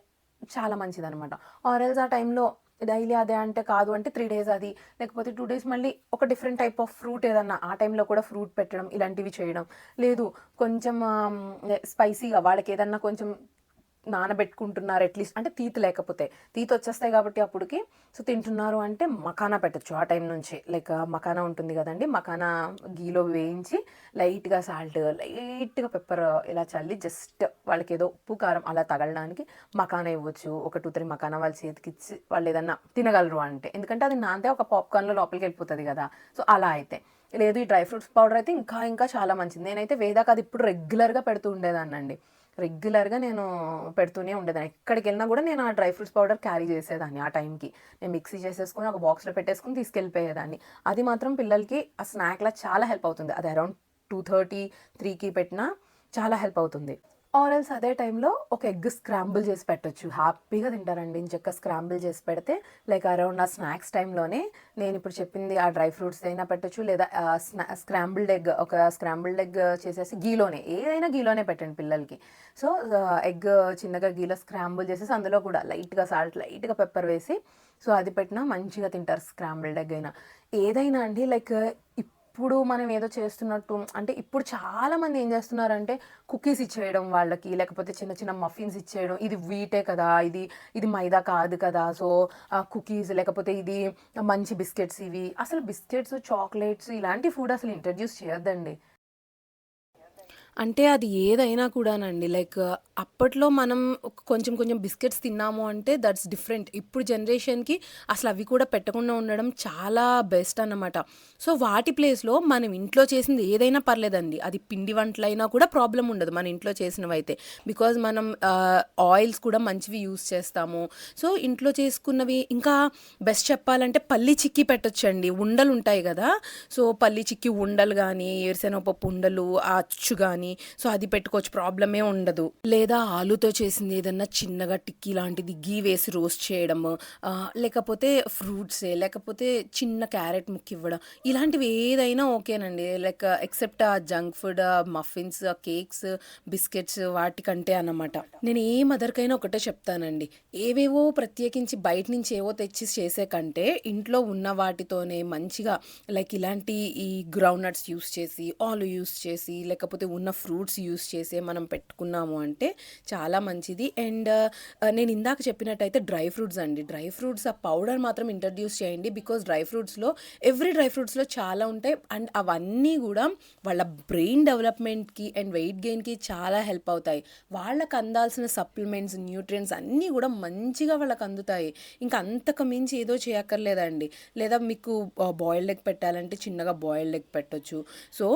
చాలా మంచిది అనమాట. ఆరెల్స్ ఆ టైంలో డైలీ అదే అంటే కాదు అంటే 3 డేస్ అది, లేకపోతే 2 డేస్ మళ్ళీ ఒక డిఫరెంట్ టైప్ ఆఫ్ ఫ్రూట్ ఏదన్నా ఆ టైంలో కూడా ఫ్రూట్ పెట్టడం, ఇలాంటివి చేయడం. లేదు కొంచెం స్పైసీగా వాళ్ళకి ఏదన్నా కొంచెం నానబెట్టుకుంటున్నారు అట్లీస్ట్, అంటే తీత్ లేకపోతే తీత్ వచ్చేస్తాయి కాబట్టి అప్పటికి. సో తింటున్నారు అంటే మకానా పెట్టచ్చు ఆ టైం నుంచి. లైక్ మకానా ఉంటుంది కదండి, మకానా గీలో వేయించి లైట్గా సాల్ట్, లైట్గా పెప్పర్ ఇలా చల్లి జస్ట్ వాళ్ళకి ఏదో ఉప్పు కారం అలా తగలడానికి మకానా ఇవ్వచ్చు. ఒక 2-3 మకానా వాళ్ళ చేతికి ఇచ్చి వాళ్ళు ఏదన్నా తినగలరు అంటే, ఎందుకంటే అది నాంతే ఒక పాప్కార్న్లో లోపలికి వెళ్ళిపోతుంది కదా. సో అలా అయితే లేదు. ఈ డ్రై ఫ్రూట్స్ పౌడర్ అయితే ఇంకా ఇంకా చాలా మంచిది. నేనైతే వేదాక అది ఇప్పుడు రెగ్యులర్గా పెడుతూ ఉండేదాన్నండి. రెగ్యులర్గా నేను పెడుతూనే ఉండేదాన్ని. ఎక్కడికి వెళ్ళినా కూడా నేను ఆ డ్రై ఫ్రూట్స్ పౌడర్ క్యారీ చేసేదాన్ని. ఆ టైంకి నేను మిక్సీ చేసేసుకుని ఒక బాక్స్లో పెట్టేసుకుని తీసుకెళ్ళిపోయేదాన్ని. అది మాత్రం పిల్లలకి ఆ స్నాక్లా చాలా హెల్ప్ అవుతుంది. అది అరౌండ్ 2:30, 3కి పెట్టినా చాలా హెల్ప్ అవుతుంది. ఆరెల్స్ అదే టైంలో ఒక ఎగ్ స్క్రాంబుల్ చేసి పెట్టొచ్చు, హ్యాపీగా తింటారండి. ఇంచక్క స్క్రాంబుల్ చేసి పెడితే లైక్ అరౌండ్ ఆ స్నాక్స్ టైంలోనే నేను ఇప్పుడు చెప్పింది ఆ డ్రై ఫ్రూట్స్ అయినా పెట్టొచ్చు. లేదా స్క్రాంబుల్డ్ ఎగ్, ఒక స్క్రాంబుల్డ్ ఎగ్ చేసేసి గీలోనే, ఏదైనా గీలోనే పెట్టండి పిల్లలకి. సో ఎగ్ చిన్నగా గీలో స్క్రాంబుల్ చేసేసి అందులో కూడా లైట్గా సాల్ట్, లైట్గా పెప్పర్ వేసి సో అది పెట్టినా మంచిగా తింటారు. స్క్రాంబుల్డ్ ఎగ్ అయినా ఏదైనా అండి. లైక్ ఇప్పుడు మనం ఏదో చేస్తున్నట్టు అంటే ఇప్పుడు చాలామంది ఏం చేస్తున్నారంటే కుకీస్ ఇచ్చేయడం వాళ్ళకి, లేకపోతే చిన్న చిన్న మఫిన్స్ ఇచ్చేయడం. ఇది వీటే కదా, ఇది ఇది మైదా కాదు కదా. సో కుకీస్ లేకపోతే ఇది మంచి బిస్కెట్స్, ఇవి అసలు బిస్కెట్స్, చాక్లెట్స్ ఇలాంటి ఫుడ్ అసలు ఇంట్రడ్యూస్ చేయొద్దండి. అంటే అది ఏదైనా కూడానండి. లైక్ అప్పట్లో మనం కొంచెం కొంచెం బిస్కెట్స్ తిన్నాము అంటే దట్స్ డిఫరెంట్. ఇప్పుడు జనరేషన్‌కి అసలు అవి కూడా పెట్టకుండా ఉండడం చాలా బెస్ట్ అన్నమాట. సో వాటి ప్లేస్‌లో మనం ఇంట్లో చేసింది ఏదైనా పర్లేదండి. అది పిండి వంటలైనా కూడా ప్రాబ్లమ్ ఉండదు మన ఇంట్లో చేసినవైతే. బికాజ్ మనం ఆయిల్స్ కూడా మంచివి యూజ్ చేస్తాము. సో ఇంట్లో చేసుకున్నవి ఇంకా బెస్ట్ చెప్పాలంటే పల్లి చిక్కీ పెట్టొచ్చండి. ఉండలు ఉంటాయి కదా. సో పల్లి చిక్కీ ఉండలు కానీ, ఏరుశనగపప్పు ఉండలు, ఆ అచ్చు కానీ, సో అది పెట్టుకోవచ్చు, ప్రాబ్లమే ఉండదు. లేదా ఆలుతో చేసింది ఏదన్నా చిన్నగా టిక్కీ లాంటిది గీ వేసి రోస్ట్ చేయడము, లేకపోతే ఫ్రూట్సే, లేకపోతే చిన్న క్యారెట్ ముక్క ఇవ్వడం, ఇలాంటివి ఏదైనా ఓకేనండి. లైక్ ఎక్సెప్ట్ ఆ junk food, muffins, cakes, biscuits వాటికంటే అన్నమాట. నేను ఏ మదర్కైనా ఒకటే చెప్తానండి, ఏవేవో ప్రత్యేకించి బయట నుంచి ఏవో తెచ్చి చేసే కంటే ఇంట్లో ఉన్న వాటితోనే మంచిగా లైక్ ఇలాంటి ఈ గ్రౌండ్ నట్స్ యూస్ చేసి, ఆలు యూస్ చేసి, లేకపోతే ఉన్న ఫ్రూట్స్ యూస్ చేసే మనం పెట్టుకున్నాము అంటే చాలా మంచిది. అండ్ నేను ఇందాక చెప్పినట్టయితే డ్రై ఫ్రూట్స్ అండి. డ్రై ఫ్రూట్స్ ఆ పౌడర్ మాత్రం ఇంట్రడ్యూస్ చేయండి. బికాజ్ డ్రై ఫ్రూట్స్లో చాలా ఉంటాయి అండ్ అవన్నీ కూడా వాళ్ళ బ్రెయిన్ డెవలప్మెంట్కి అండ్ వెయిట్ గెయిన్కి చాలా హెల్ప్ అవుతాయి. వాళ్ళకి అందాల్సిన సప్లిమెంట్స్, న్యూట్రియంట్స్ అన్నీ కూడా మంచిగా వాళ్ళకి అందుతాయి. ఇంకా అంతకు మించి ఏదో చేయక్కర్లేదండి. లేదా మీకు బాయిల్డ్ ఎగ్ పెట్టాలంటే చిన్నగా బాయిల్డ్ ఎగ్ పెట్టొచ్చు. సో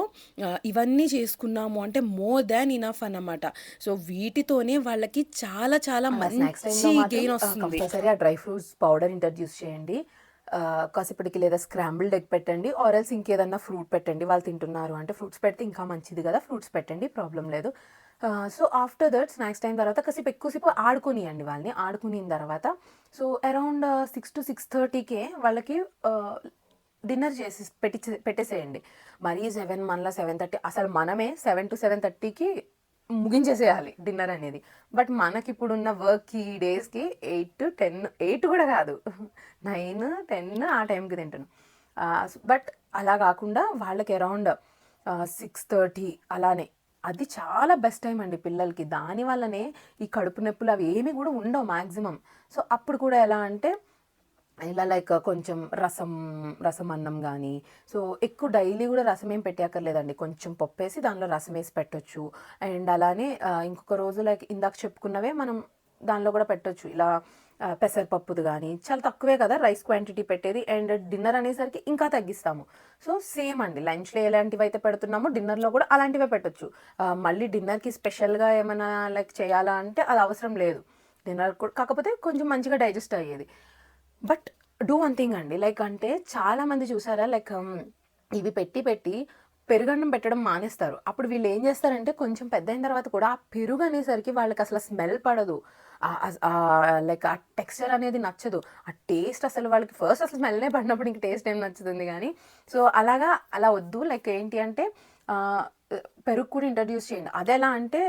ఇవన్నీ చేసుకున్నాము అంటే మోర్ దాన్ ఇనఫ్ అన్నమాట. సో వీటితోనే వాళ్ళకి చాలా చాలా స్నాక్స్ టైంలో మంచి మాత్రం గెయిన్ వస్తుంది. కంపల్సరీ ఆ డ్రై ఫ్రూట్స్ పౌడర్ ఇంట్రడ్యూస్ చేయండి. కాసేపటికి లేదా స్క్రాంబుల్డ్ ఎగ్ పెట్టండి, ఆరెల్స్ ఇంకేదన్నా ఫ్రూట్ పెట్టండి. వాళ్ళు తింటున్నారు అంటే ఫ్రూట్స్ పెడితే ఇంకా మంచిది కదా, ఫ్రూట్స్ పెట్టండి, ప్రాబ్లం లేదు. So after that snacks time తర్వాత కాసేపు ఎక్కువసేపు ఆడుకోనియండి వాళ్ళని. ఆడుకునిన తర్వాత సో అరౌండ్ 6 to 6:30కే వాళ్ళకి డిన్నర్ చేసి పెట్టేసేయండి. మరీ 7 మళ్ళీ 7:30 అసలు మనమే 7 to 7:30కి ముగించేసేయాలి డిన్నర్ అనేది. బట్ మనకి ఇప్పుడున్న వర్క్కి డేస్కి 8 to 10, 8 కూడా కాదు 9, 10 ఆ టైంకి తింటున్నాం. బట్ అలా కాకుండా వాళ్ళకి అరౌండ్ 6:30 అలానే అది చాలా బెస్ట్ టైం అండి పిల్లలకి. దానివల్లనే ఈ కడుపు నొప్పులు అవి ఏమి కూడా ఉండవు మ్యాక్సిమం. సో అప్పుడు కూడా ఎలా అంటే ఇలా లైక్ కొంచెం రసం అన్నం కానీ, సో ఎక్కువ డైలీ కూడా రసం ఏం పెట్టక్కర్లేదండి. కొంచెం పప్పేసి దానిలో రసం వేసి పెట్టొచ్చు. అండ్ అలానే ఇంకొక రోజు లైక్ ఇందాక చెప్పుకున్నవే మనం దానిలో కూడా పెట్టొచ్చు. ఇలా పెసరపప్పుది కానీ చాలా తక్కువే కదా రైస్ క్వాంటిటీ పెట్టేది. అండ్ డిన్నర్ అనేసరికి ఇంకా తగ్గిస్తాము. సో సేమ్ అండి, లంచ్లో ఎలాంటివి అయితే పెడుతున్నామో డిన్నర్లో కూడా అలాంటివే పెట్టొచ్చు. మళ్ళీ డిన్నర్కి స్పెషల్గా ఏమైనా లైక్ చేయాలా అంటే అది అవసరం లేదు. డిన్నర్ కూడా కాకపోతే కొంచెం మంచిగా డైజెస్ట్ అయ్యేది. బట్ డూ వన్ థింగ్ అండి, లైక్ అంటే చాలామంది చూసారా లైక్ ఇవి పెట్టి పెరుగన్నం పెట్టడం మానేస్తారు. అప్పుడు వీళ్ళు ఏం చేస్తారంటే కొంచెం పెద్ద అయిన తర్వాత కూడా ఆ పెరుగు అనేసరికి వాళ్ళకి అసలు స్మెల్ పడదు. లైక్ ఆ టెక్స్చర్ అనేది నచ్చదు. ఆ టేస్ట్ అసలు వాళ్ళకి ఫస్ట్ అసలు స్మెల్నే పడినప్పుడు ఇంక టేస్ట్ ఏం నచ్చుతుంది కానీ. సో అలా వద్దు. లైక్ ఏంటి అంటే పెరుగు కూడా ఇంట్రడ్యూస్ చేయండి. అది ఎలా అంటే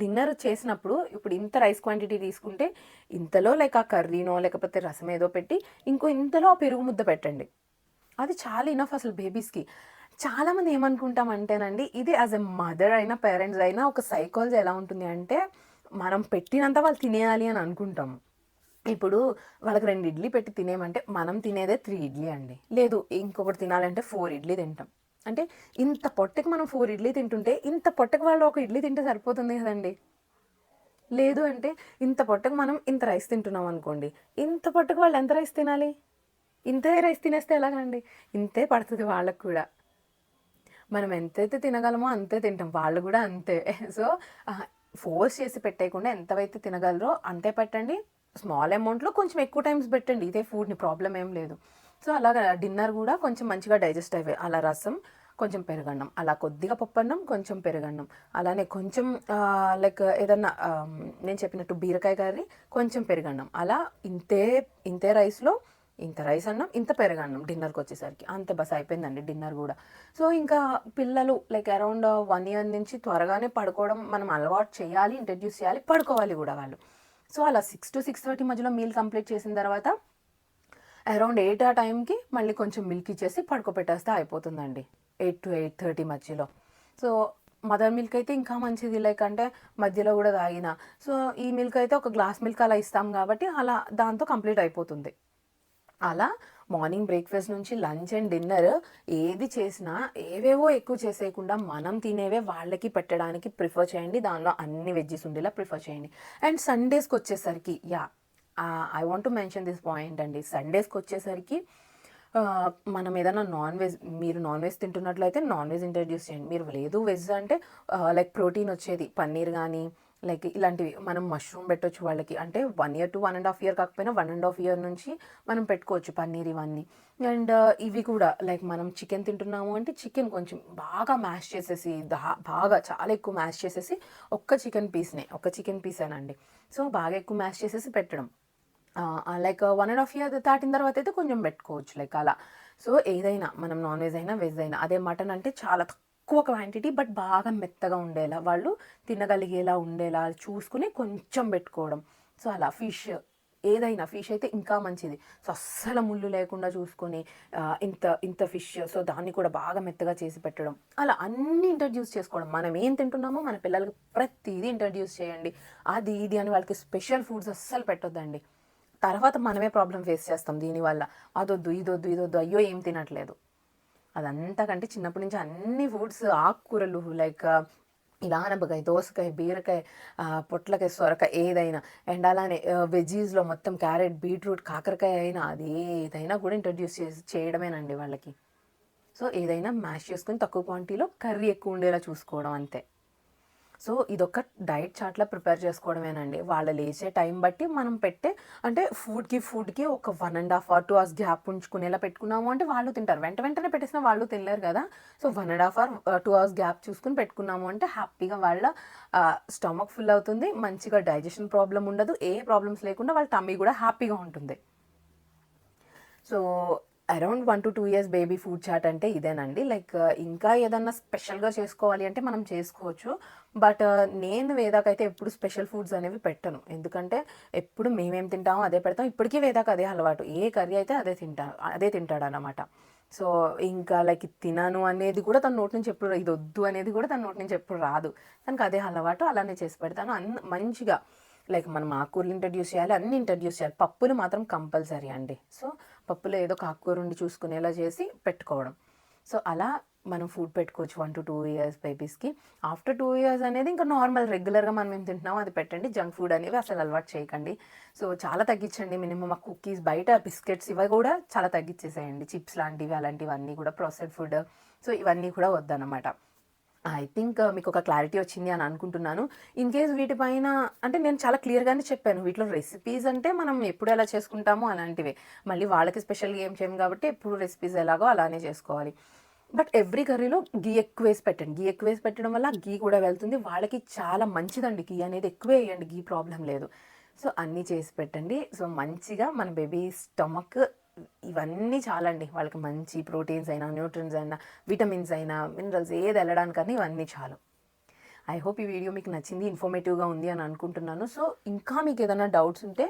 డిన్నర్ చేసినప్పుడు ఇప్పుడు ఇంత రైస్ క్వాంటిటీ తీసుకుంటే ఇంతలో లైక్ ఆ కర్రీనో లేకపోతే రసం ఏదో పెట్టి ఇంతలో ఆ పెరుగు ముద్ద పెట్టండి. అది చాలా ఇనఫ్ అసలు బేబీస్కి. చాలామంది ఏమనుకుంటామంటేనండి, ఇది యాజ్ ఎ మదర్ అయినా పేరెంట్స్ అయినా ఒక సైకాలజీ ఎలా ఉంటుంది అంటే మనం పెట్టినంత వాళ్ళు తినేయాలి అని అనుకుంటాము. ఇప్పుడు వాళ్ళకి 2 ఇడ్లీ పెట్టి తినేమంటే మనం తినేదే 3 ఇడ్లీ అండి. లేదు ఇంకొకటి తినాలంటే 4 ఇడ్లీ తింటాం. అంటే ఇంత పొట్టకి మనం 4 ఇడ్లీ తింటుంటే ఇంత పొట్టకి వాళ్ళు ఒక ఇడ్లీ తింటే సరిపోతుంది కదండి. లేదు అంటే ఇంత పొట్టకి మనం ఇంత రైస్ తింటున్నాం అనుకోండి, ఇంత పొట్టకి వాళ్ళు ఎంత రైస్ తినాలి? ఇంతే రైస్ తినేస్తే ఎలాగండి? ఇంతే పడుతుంది వాళ్ళకు కూడా. మనం ఎంతైతే తినగలమో అంతే తింటాం, వాళ్ళు కూడా అంతే. సో ఫోర్స్ చేసి పెట్టేయకుండా ఎంతవైతే తినగలరో అంతే పెట్టండి. స్మాల్ అమౌంట్లో కొంచెం ఎక్కువ టైమ్స్ పెట్టండి ఇదే ఫుడ్ని, ప్రాబ్లం ఏం లేదు. సో అలాగా డిన్నర్ కూడా కొంచెం మంచిగా డైజెస్ట్ అయ్యే అలా రసం, కొంచెం పెరుగన్నం, అలా కొద్దిగా పప్పన్నం, కొంచెం పెరుగన్నం, అలానే కొంచెం లైక్ ఏదన్నా నేను చెప్పినట్టు బీరకాయ కర్రీ, కొంచెం పెరుగన్నం, అలా ఇంతే రైస్లో ఇంత రైస్ అన్నం, ఇంత పెరుగన్నం డిన్నర్కి వచ్చేసరికి అంతే, బస్ అయిపోయిందండి డిన్నర్ కూడా. సో ఇంకా పిల్లలు లైక్ అరౌండ్ 1 year నుంచి త్వరగానే పడుకోవడం మనం అలవాటు చేయాలి, ఇంట్రడ్యూస్ చేయాలి, పడుకోవాలి కూడా వాళ్ళు. సో అలా 6 to 6:30 మధ్యలో మీల్ కంప్లీట్ చేసిన తర్వాత అరౌండ్ 8 ఆ టైంకి మళ్ళీ కొంచెం మిల్క్ ఇచ్చేసి పడుకోబెట్టేస్తే అయిపోతుందండి, 8 to 8:30 మధ్యలో. సో మదర్ మిల్క్ అయితే ఇంకా మంచిది, లైక్ అంటే మధ్యలో కూడా తాగిన. సో ఈ మిల్క్ అయితే ఒక గ్లాస్ మిల్క్ అలా ఇస్తాం కాబట్టి అలా దాంతో కంప్లీట్ అయిపోతుంది. అలా మార్నింగ్ బ్రేక్ఫాస్ట్ నుంచి లంచ్ అండ్ డిన్నర్ ఏది చేసినా ఏవేవో ఎక్కువ చేసేయకుండా మనం తినేవే వాళ్ళకి పెట్టడానికి ప్రిఫర్ చేయండి. దానిలో అన్ని వెజ్జెస్ ఉండేలా ప్రిఫర్ చేయండి. అండ్ సండేస్కి వచ్చేసరికి I want to mention this point అండి. సండేస్కి వచ్చేసరికి మనం ఏదైనా మీరు నాన్ వెజ్ తింటున్నట్లయితే నాన్ వెజ్ ఇంట్రడ్యూస్ చేయండి. మీరు లేదు వెజ్ అంటే లైక్ ప్రోటీన్ వచ్చేది పన్నీర్ కానీ లైక్ ఇలాంటివి మనం మష్రూమ్ పెట్టొచ్చు వాళ్ళకి. అంటే 1 year to 1.5 year కాకపోయినా 1.5 year నుంచి మనం పెట్టుకోవచ్చు పన్నీర్ ఇవన్నీ. అండ్ ఇవి కూడా లైక్ మనం చికెన్ తింటున్నాము అంటే చికెన్ కొంచెం బాగా మ్యాష్ చేసేసి బాగా చాలా ఎక్కువ మ్యాష్ చేసేసి ఒక్క చికెన్ పీసేనండి. సో బాగా ఎక్కువ మ్యాష్ చేసేసి పెట్టడం. లైక్ 1.5 year దాటిన తర్వాత అయితే కొంచెం పెట్టుకోవచ్చు లైక్ అలా. సో ఏదైనా మనం నాన్ వెజ్ అయినా వెజ్ అయినా, అదే మటన్ అంటే చాలా తక్కువ క్వాంటిటీ బట్ బాగా మెత్తగా ఉండేలా, వాళ్ళు తినగలిగేలా ఉండేలా చూసుకుని కొంచెం పెట్టుకోవడం. సో అలా ఫిష్ ఏదైనా ఫిష్ అయితే ఇంకా మంచిది. సో అస్సలు ముళ్ళు లేకుండా చూసుకొని ఇంత ఇంత ఫిష్ సో దాన్ని కూడా బాగా మెత్తగా చేసి పెట్టడం, అలా అన్నీ ఇంట్రడ్యూస్ చేసుకోవడం. మనం ఏం తింటున్నామో మన పిల్లలకి ప్రతిదీ ఇంట్రడ్యూస్ చేయండి. అది ఇది అని వాళ్ళకి స్పెషల్ ఫుడ్స్ అస్సలు పెట్టొద్దండి. తర్వాత మనమే ప్రాబ్లం ఫేస్ చేస్తాం దీనివల్ల. అదొద్దు ఇదొద్దు ఇదొద్దు, అయ్యో ఏం తినట్లేదు. అదంతకంటే చిన్నప్పటి నుంచి అన్ని ఫుడ్స్, ఆకుకూరలు లైక్ ఇలా అనపకాయ, దోసకాయ, బీరకాయ, పొట్లకాయ, సొరకాయ ఏదైనా. అండ్ అలానే వెజ్జీస్లో మొత్తం క్యారెట్, బీట్రూట్, కాకరకాయ అయినా అది ఏదైనా కూడా ఇంట్రడ్యూస్ చేయడమేనండి వాళ్ళకి. సో ఏదైనా మ్యాష్ చేసుకొని తక్కువ క్వాంటిటీలో కర్రీ ఎక్కువ ఉండేలా చూసుకోవడం అంతే. సో ఇదొక డైట్ చార్ట్‌లా ప్రిపేర్ చేసుకోవడమేనండి. వాళ్ళు లేచే టైం బట్టి మనం పెట్టే అంటే ఫుడ్‌కి ఒక 1 ½ అవర్, 2 అవర్స్ గ్యాప్ ఉంచుకునేలా పెట్టుకున్నాము అంటే వాళ్ళు తింటారు. వెంటనే పెట్టేసినా వాళ్ళు తినలేరు కదా! సో 1 ½ అవర్, 2 అవర్స్ గ్యాప్ చూసుకొని పెట్టుకున్నాము అంటే హ్యాపీగా వాళ్ళ స్టమక్ ఫుల్ అవుతుంది. మంచిగా డైజెషన్ ప్రాబ్లమ్ ఉండదు. ఏ ప్రాబ్లమ్స్ లేకుండా వాళ్ళ టమ్మీ కూడా హ్యాపీగా ఉంటుంది. So around 1 to 2 years baby food chart అంటే ఇదేనండి. లైక్ ఇంకా ఏదన్నా స్పెషల్‌గా చేసుకోవాలి అంటే మనం చేసుకోవచ్చు. బట్ నేను వేదాకైతే ఎప్పుడు స్పెషల్ ఫుడ్స్ అనేవి పెట్టను. ఎందుకంటే ఎప్పుడు మేమేం తింటామో అదే పెడతాం. ఇప్పటికీ వేదాకి అదే అలవాటు. ఏ కర్రీ అయితే అదే తింటాడనమాట. సో ఇంకా లైక్ ఇది తినను అనేది కూడా తన నోటి నుంచి ఎప్పుడు, ఇదొద్దు అనేది కూడా తన నోటి నుంచి ఎప్పుడు రాదు. తనకు అదే అలవాటు. అలానే చేసి పెడతాను. మంచిగా లైక్ మనం ఆకుకూరలు ఇంట్రడ్యూస్ చేయాలి, అన్నీ ఇంట్రడ్యూస్ చేయాలి. పప్పులు మాత్రం కంపల్సరీ అండి. సో పప్పులో ఏదో ఒక ఆకుకూర ఉండి చూసుకునేలా చేసి పెట్టుకోవడం. సో అలా మనం ఫుడ్ పెట్టుకోవచ్చు 1 to 2 ఇయర్స్ బేబీస్‌కి. ఆఫ్టర్ 2 ఇయర్స్ అనేది ఇంకా నార్మల్ రెగ్యులర్‌గా మనం ఏం తింటున్నామో అది పెట్టండి. జంక్ ఫుడ్ అనేవి అసలు అలవాటు చేయకండి. సో చాలా తగ్గించండి. మినిమమ్ ఆ కుకీస్, బయట బిస్కెట్స్ ఇవి కూడా చాలా తగ్గించేసేయండి. చిప్స్ లాంటివి అలాంటివన్నీ కూడా ప్రాసెస్డ్ ఫుడ్. సో ఇవన్నీ కూడా వద్దనమాట. ఐ థింక్ మీకు ఒక క్లారిటీ వచ్చింది అని అనుకుంటున్నాను. ఇన్ కేస్ వీటిపైన అంటే నేను చాలా క్లియర్‌గానే చెప్పాను. వీటిలో రెసిపీస్ అంటే మనం ఎప్పుడు ఎలా చేసుకుంటామో అలాంటివే. మళ్ళీ వాళ్ళకి స్పెషల్‌గా ఏం చేయము కాబట్టి ఎప్పుడు రెసిపీస్ ఎలాగో అలానే చేసుకోవాలి. బట్ ఎవ్రీ కర్రీలో ఘీ ఎక్కువేసి పెట్టండి. ఘీ ఎక్కువేసి పెట్టడం వల్ల ఘీ కూడా వెళ్తుంది. వాళ్ళకి చాలా మంచిదండి ఘీ అనేది. ఎక్కువే ఎయండి, ఘీ ప్రాబ్లమ్ లేదు. సో అన్నీ చేసి పెట్టండి. సో మంచిగా మన బేబీ స్టమక్ ఇవన్నీ చాలండి. వాళ్ళకి మంచి ప్రోటీన్స్ అయినా, న్యూట్రియన్స్ అయినా, విటమిన్స్ అయినా, మినరల్స్ ఏది వెళ్ళడానికన్నా ఇవన్నీ చాలు. ఐ హోప్ ఈ వీడియో మీకు నచ్చింది, ఇన్ఫర్మేటివ్‌గా ఉంది అని అనుకుంటున్నాను. సో ఇంకా మీకు ఏదైనా డౌట్స్ ఉంటే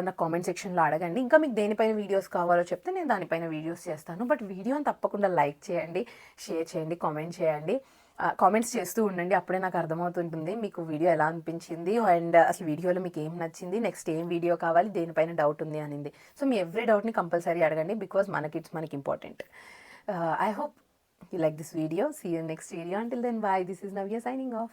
నాకు కామెంట్ సెక్షన్‌లో అడగండి. ఇంకా మీకు దేనిపైన వీడియోస్ కావాలో చెప్తే నేను దానిపైన వీడియోస్ చేస్తాను. బట్ వీడియోని తప్పకుండా లైక్ చేయండి, షేర్ చేయండి, కామెంట్ చేయండి. కామెంట్స్ చేస్తూ ఉండండి. అప్పుడే నాకు అర్థమవుతుంటుంది మీకు వీడియో ఎలా అనిపించింది అండ్ అసలు వీడియోలో మీకు ఏం నచ్చింది, నెక్స్ట్ ఏం వీడియో కావాలి, దేనిపైన డౌట్ ఉంది అనింది. సో మీ ఎవ్రీ డౌట్‌ని కంపల్సరీ అడగండి. బికాజ్ మనకి important. I hope you like this video. See you in next video. Until then, bye. This is Navya signing off.